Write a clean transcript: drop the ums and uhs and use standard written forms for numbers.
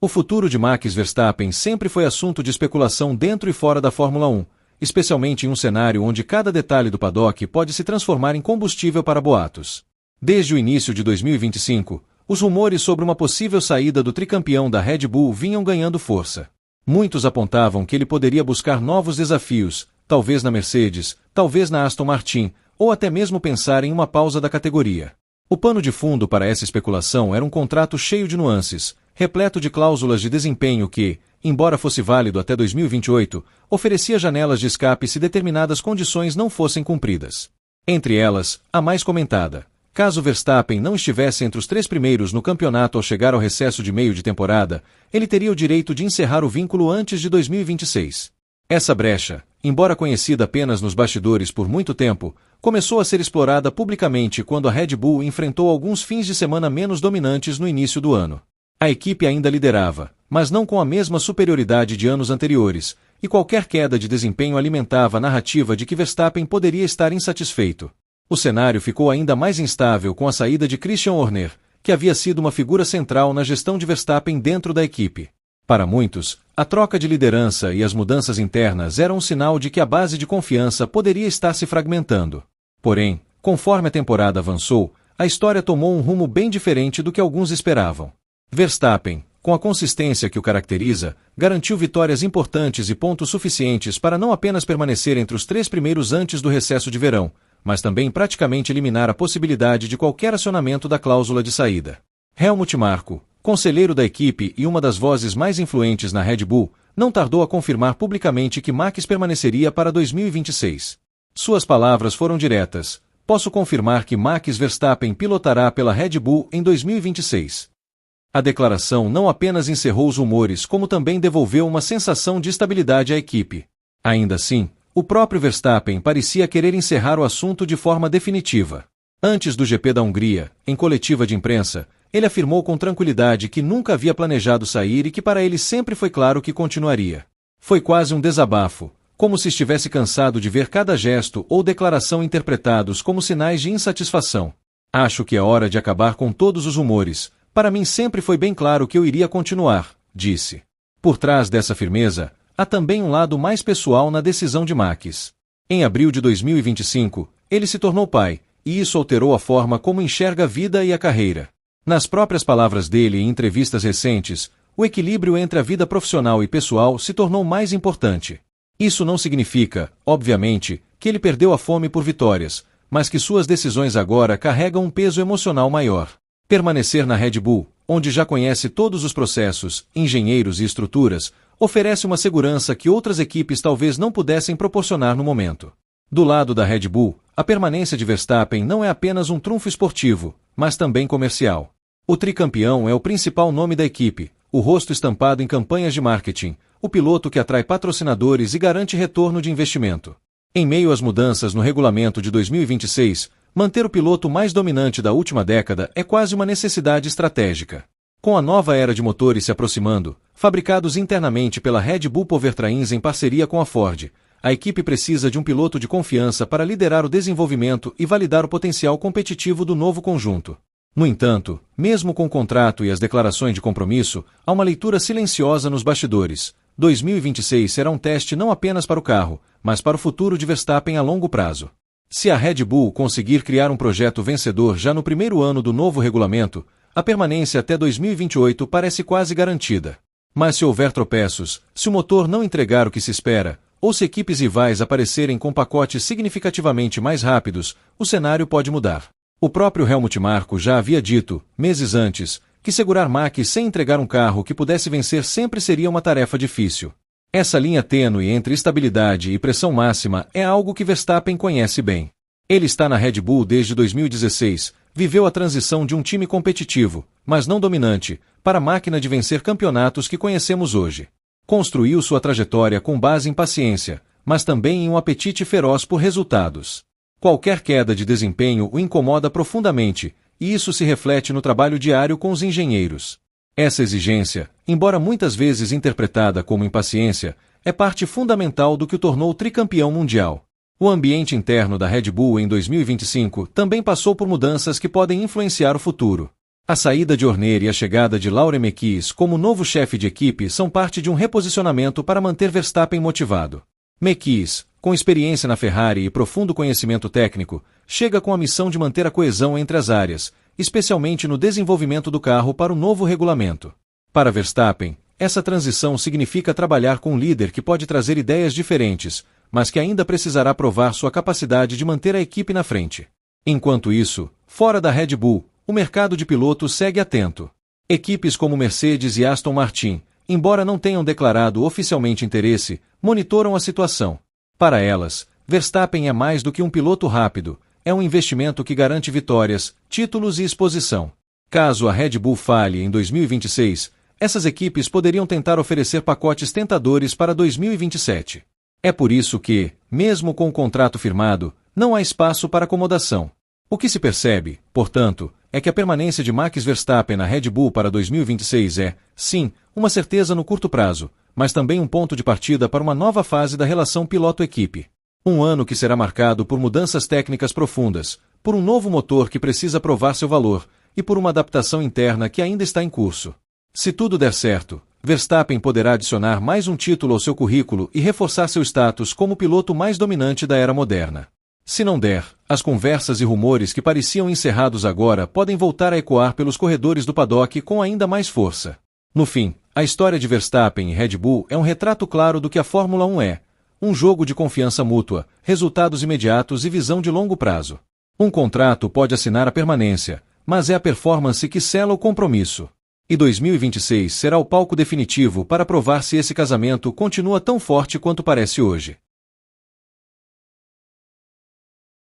O futuro de Max Verstappen sempre foi assunto de especulação dentro e fora da Fórmula 1, especialmente em um cenário onde cada detalhe do paddock pode se transformar em combustível para boatos. Desde o início de 2025, os rumores sobre uma possível saída do tricampeão da Red Bull vinham ganhando força. Muitos apontavam que ele poderia buscar novos desafios, talvez na Mercedes, talvez na Aston Martin, ou até mesmo pensar em uma pausa da categoria. O pano de fundo para essa especulação era um contrato cheio de nuances, repleto de cláusulas de desempenho que, embora fosse válido até 2028, oferecia janelas de escape se determinadas condições não fossem cumpridas. Entre elas, a mais comentada: caso Verstappen não estivesse entre os 3 primeiros no campeonato ao chegar ao recesso de meio de temporada, ele teria o direito de encerrar o vínculo antes de 2026. Essa brecha, embora conhecida apenas nos bastidores por muito tempo, começou a ser explorada publicamente quando a Red Bull enfrentou alguns fins de semana menos dominantes no início do ano. A equipe ainda liderava, mas não com a mesma superioridade de anos anteriores, e qualquer queda de desempenho alimentava a narrativa de que Verstappen poderia estar insatisfeito. O cenário ficou ainda mais instável com a saída de Christian Horner, que havia sido uma figura central na gestão de Verstappen dentro da equipe. Para muitos, a troca de liderança e as mudanças internas eram um sinal de que a base de confiança poderia estar se fragmentando. Porém, conforme a temporada avançou, a história tomou um rumo bem diferente do que alguns esperavam. Verstappen, com a consistência que o caracteriza, garantiu vitórias importantes e pontos suficientes para não apenas permanecer entre os 3 primeiros antes do recesso de verão, mas também praticamente eliminar a possibilidade de qualquer acionamento da cláusula de saída. Helmut Marko, conselheiro da equipe e uma das vozes mais influentes na Red Bull, não tardou a confirmar publicamente que Max permaneceria para 2026. Suas palavras foram diretas: posso confirmar que Max Verstappen pilotará pela Red Bull em 2026. A declaração não apenas encerrou os rumores como também devolveu uma sensação de estabilidade à equipe. Ainda assim, o próprio Verstappen parecia querer encerrar o assunto de forma definitiva. Antes do GP da Hungria, em coletiva de imprensa, ele afirmou com tranquilidade que nunca havia planejado sair e que para ele sempre foi claro que continuaria. Foi quase um desabafo, como se estivesse cansado de ver cada gesto ou declaração interpretados como sinais de insatisfação. Acho que é hora de acabar com todos os rumores. Para mim sempre foi bem claro que eu iria continuar, disse. Por trás dessa firmeza, há também um lado mais pessoal na decisão de Max. Em abril de 2025, ele se tornou pai, e isso alterou a forma como enxerga a vida e a carreira. Nas próprias palavras dele em entrevistas recentes, o equilíbrio entre a vida profissional e pessoal se tornou mais importante. Isso não significa, obviamente, que ele perdeu a fome por vitórias, mas que suas decisões agora carregam um peso emocional maior. Permanecer na Red Bull, onde já conhece todos os processos, engenheiros e estruturas, oferece uma segurança que outras equipes talvez não pudessem proporcionar no momento. Do lado da Red Bull, a permanência de Verstappen não é apenas um trunfo esportivo, mas também comercial. O tricampeão é o principal nome da equipe, o rosto estampado em campanhas de marketing, o piloto que atrai patrocinadores e garante retorno de investimento. Em meio às mudanças no regulamento de 2026, manter o piloto mais dominante da última década é quase uma necessidade estratégica. Com a nova era de motores se aproximando, fabricados internamente pela Red Bull Powertrains em parceria com a Ford, a equipe precisa de um piloto de confiança para liderar o desenvolvimento e validar o potencial competitivo do novo conjunto. No entanto, mesmo com o contrato e as declarações de compromisso, há uma leitura silenciosa nos bastidores. 2026 será um teste não apenas para o carro, mas para o futuro de Verstappen a longo prazo. Se a Red Bull conseguir criar um projeto vencedor já no primeiro ano do novo regulamento, a permanência até 2028 parece quase garantida. Mas se houver tropeços, se o motor não entregar o que se espera, ou se equipes rivais aparecerem com pacotes significativamente mais rápidos, o cenário pode mudar. O próprio Helmut Marko já havia dito, meses antes, que segurar Max sem entregar um carro que pudesse vencer sempre seria uma tarefa difícil. Essa linha tênue entre estabilidade e pressão máxima é algo que Verstappen conhece bem. Ele está na Red Bull desde 2016, viveu a transição de um time competitivo, mas não dominante, para a máquina de vencer campeonatos que conhecemos hoje. Construiu sua trajetória com base em paciência, mas também em um apetite feroz por resultados. Qualquer queda de desempenho o incomoda profundamente, e isso se reflete no trabalho diário com os engenheiros. Essa exigência, embora muitas vezes interpretada como impaciência, é parte fundamental do que o tornou tricampeão mundial. O ambiente interno da Red Bull em 2025 também passou por mudanças que podem influenciar o futuro. A saída de Horner e a chegada de Laurent Mekies como novo chefe de equipe são parte de um reposicionamento para manter Verstappen motivado. Mekies, com experiência na Ferrari e profundo conhecimento técnico, chega com a missão de manter a coesão entre as áreas, especialmente no desenvolvimento do carro para o novo regulamento. Para Verstappen, essa transição significa trabalhar com um líder que pode trazer ideias diferentes, mas que ainda precisará provar sua capacidade de manter a equipe na frente. Enquanto isso, fora da Red Bull, o mercado de pilotos segue atento. Equipes como Mercedes e Aston Martin, embora não tenham declarado oficialmente interesse, monitoram a situação. Para elas, Verstappen é mais do que um piloto rápido, é um investimento que garante vitórias, títulos e exposição. Caso a Red Bull falhe em 2026, essas equipes poderiam tentar oferecer pacotes tentadores para 2027. É por isso que, mesmo com o contrato firmado, não há espaço para acomodação. O que se percebe, portanto, é que a permanência de Max Verstappen na Red Bull para 2026 é, sim, uma certeza no curto prazo, mas também um ponto de partida para uma nova fase da relação piloto-equipe. Um ano que será marcado por mudanças técnicas profundas, por um novo motor que precisa provar seu valor, e por uma adaptação interna que ainda está em curso. Se tudo der certo, Verstappen poderá adicionar mais um título ao seu currículo e reforçar seu status como o piloto mais dominante da era moderna. Se não der, as conversas e rumores que pareciam encerrados agora podem voltar a ecoar pelos corredores do paddock com ainda mais força. No fim, a história de Verstappen e Red Bull é um retrato claro do que a Fórmula 1 é: um jogo de confiança mútua, resultados imediatos e visão de longo prazo. Um contrato pode assinar a permanência, mas é a performance que sela o compromisso. E 2026 será o palco definitivo para provar se esse casamento continua tão forte quanto parece hoje.